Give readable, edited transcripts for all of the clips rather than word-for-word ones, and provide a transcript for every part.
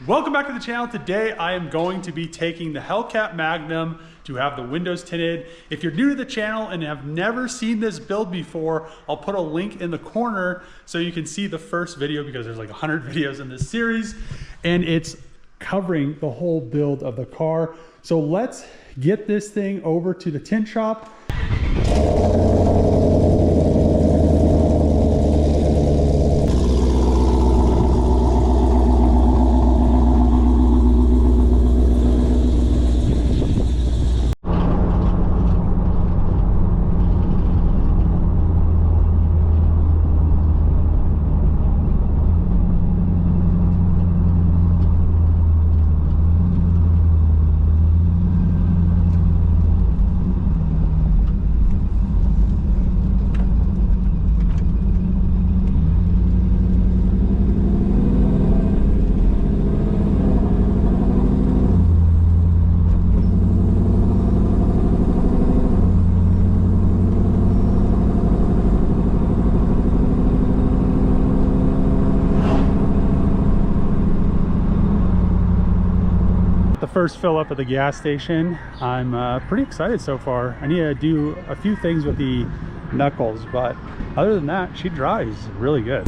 Welcome back to the channel. Today I am going to be taking the Hellcat Magnum to have the windows tinted. If you're new to the channel and have never seen this build before, I'll put a link in the corner so you can see the first video, because there's like 100 videos in this series and it's covering the whole build of the car. So let's get this thing over to the tint shop. First fill up at the gas station. I'm pretty excited so far. I need to do a few things with the knuckles, but other than that, she drives really good.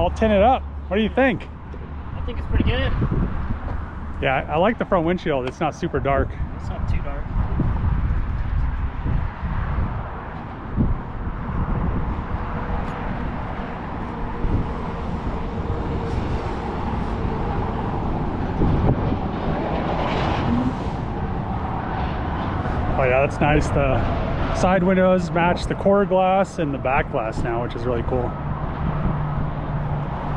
all tinted up. What do you think? I think it's pretty good. Yeah, I like the front windshield. It's not super dark. It's not too dark. Oh yeah, that's nice. The side windows match the quarter glass and the back glass now, which is really cool.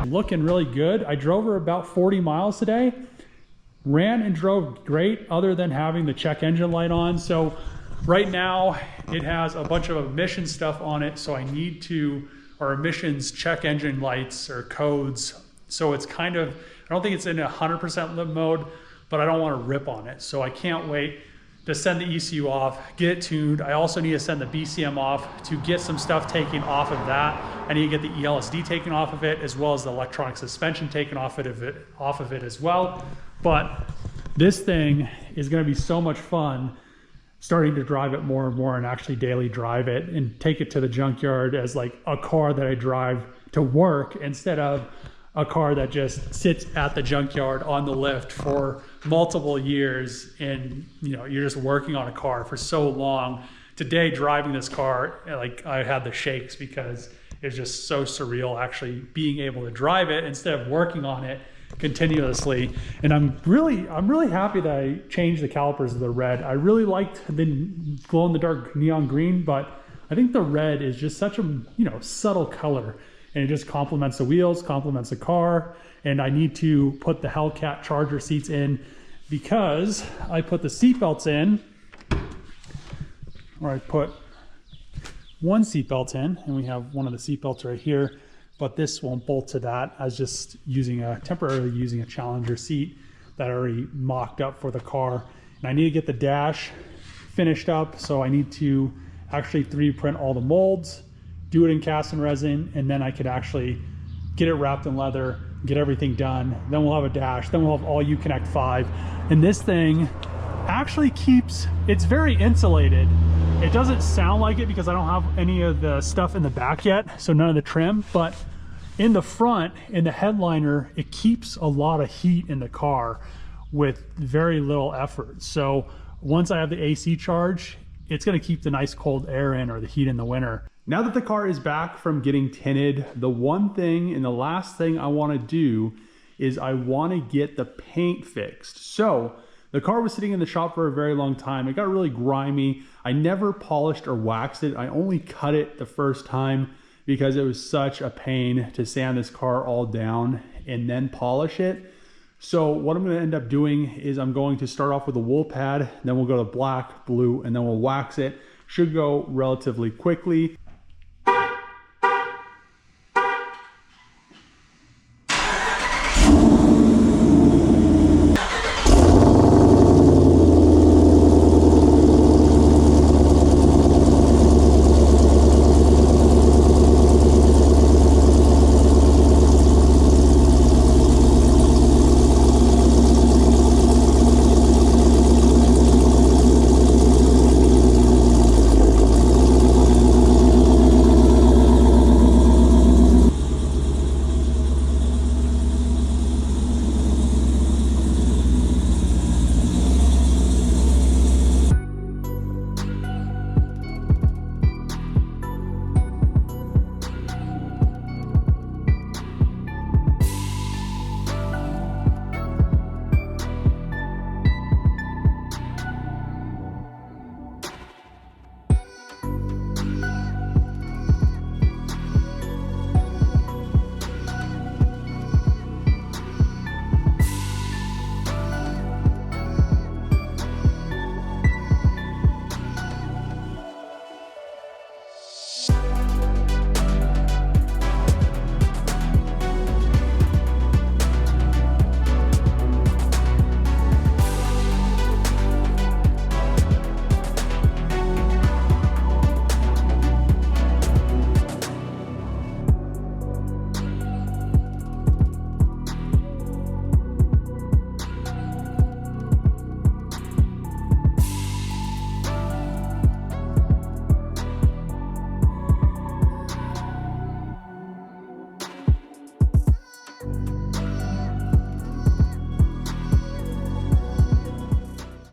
Looking really good. I drove her about 40 miles today. Ran and drove great other than having the check engine light on. So right now it has a bunch of emission stuff on it. So I need to, or emissions check engine lights or codes. So it's kind of, I don't think it's in 100% limp mode, but I don't want to rip on it. So I can't wait to send the ECU off, get it tuned. I also need to send the BCM off to get some stuff taken off of that. I need to get the ELSD taken off of it, as well as the electronic suspension taken off of it as well. But this thing is gonna be so much fun starting to drive it more and more and actually daily drive it and take it to the junkyard as like a car that I drive to work instead of a car that just sits at the junkyard on the lift for multiple years, and you know, you're just working on a car for so long. Today, driving this car, like I had the shakes because it's just so surreal actually being able to drive it instead of working on it continuously. And I'm really happy that I changed the calipers to the red. I really liked the glow in the dark neon green, but I think the red is just such a, you know, subtle color. And it just complements the wheels, complements the car. And I need to put the Hellcat charger seats in because I put the seat belts in, or I put one seat belt in, and we have one of the seat belts right here, but this won't bolt to that. I was just temporarily using a Challenger seat that I already mocked up for the car. And I need to get the dash finished up. So I need to actually 3D print all the molds, do it in cast and resin, and then I could actually get it wrapped in leather, get everything done. Then we'll have a dash, then we'll have all Uconnect 5. And this thing actually it's very insulated. It doesn't sound like it because I don't have any of the stuff in the back yet, so none of the trim, but in the front, in the headliner, it keeps a lot of heat in the car with very little effort. So once I have the AC charge, it's gonna keep the nice cold air in, or the heat in the winter. Now that the car is back from getting tinted, the one thing and the last thing I want to do is I want to get the paint fixed. So the car was sitting in the shop for a very long time. It got really grimy. I never polished or waxed it. I only cut it the first time because it was such a pain to sand this car all down and then polish it. So what I'm going to end up doing is I'm going to start off with a wool pad, then we'll go to black, blue, and then we'll wax it. Should go relatively quickly.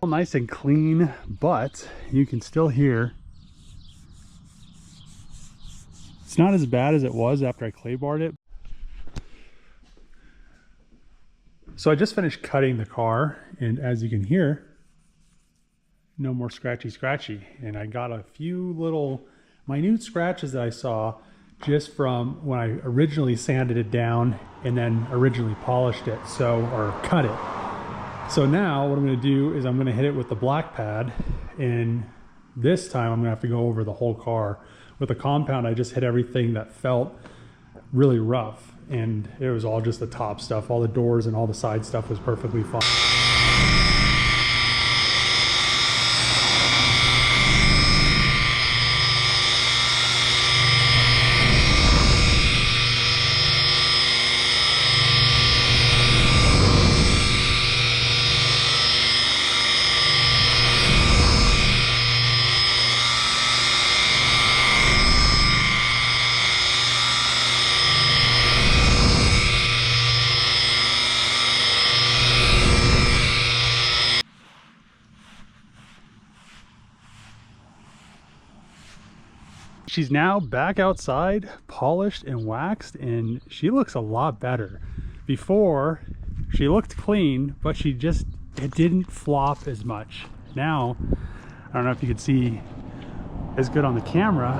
Nice and clean, but you can still hear it's not as bad as it was after I clay barred it. So I just finished cutting the car, and as you can hear, no more scratchy. And I got a few little minute scratches that I saw just from when I originally sanded it down and then originally polished it, or cut it. So now what I'm going to do is I'm going to hit it with the black pad, and this time I'm going to have to go over the whole car. With the compound, I just hit everything that felt really rough, and it was all just the top stuff. All the doors and all the side stuff was perfectly fine. She's now back outside, polished and waxed, and she looks a lot better. Before, she looked clean, but it didn't flop as much. Now, I don't know if you can see as good on the camera,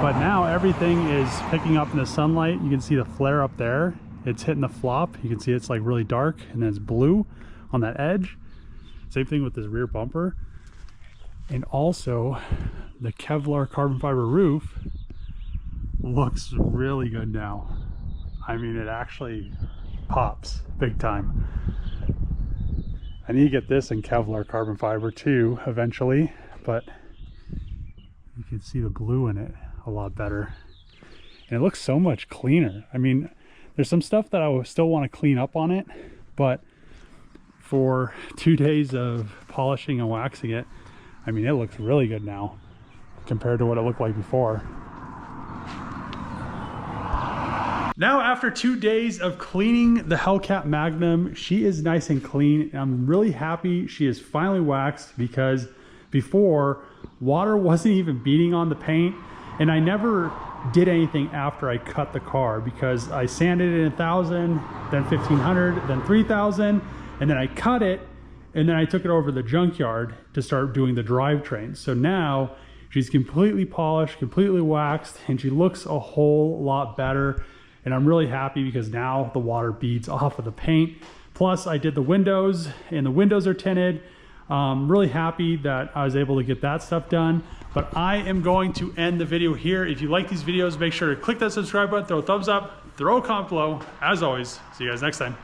but now everything is picking up in the sunlight. You can see the flare up there. It's hitting the flop. You can see it's like really dark, and then it's blue on that edge. Same thing with this rear bumper. And also, the Kevlar carbon fiber roof looks really good now. I mean, it actually pops big time. I need to get this in Kevlar carbon fiber too eventually, but you can see the blue in it a lot better. And it looks so much cleaner. I mean, there's some stuff that I still want to clean up on it, but for 2 days of polishing and waxing it, I mean, it looks really good now compared to what it looked like before. Now, after 2 days of cleaning the Hellcat Magnum, she is nice and clean. I'm really happy she is finally waxed, because before, water wasn't even beating on the paint, and I never did anything after I cut the car, because I sanded it in 1,000, then 1,500, then 3,000, and then I cut it, and then I took it over to the junkyard to start doing the drivetrain. So now she's completely polished, completely waxed, and she looks a whole lot better. And I'm really happy because now the water beads off of the paint. Plus I did the windows, and the windows are tinted. Really happy that I was able to get that stuff done. But I am going to end the video here. If you like these videos, make sure to click that subscribe button, throw a thumbs up, throw a comment below. As always, see you guys next time.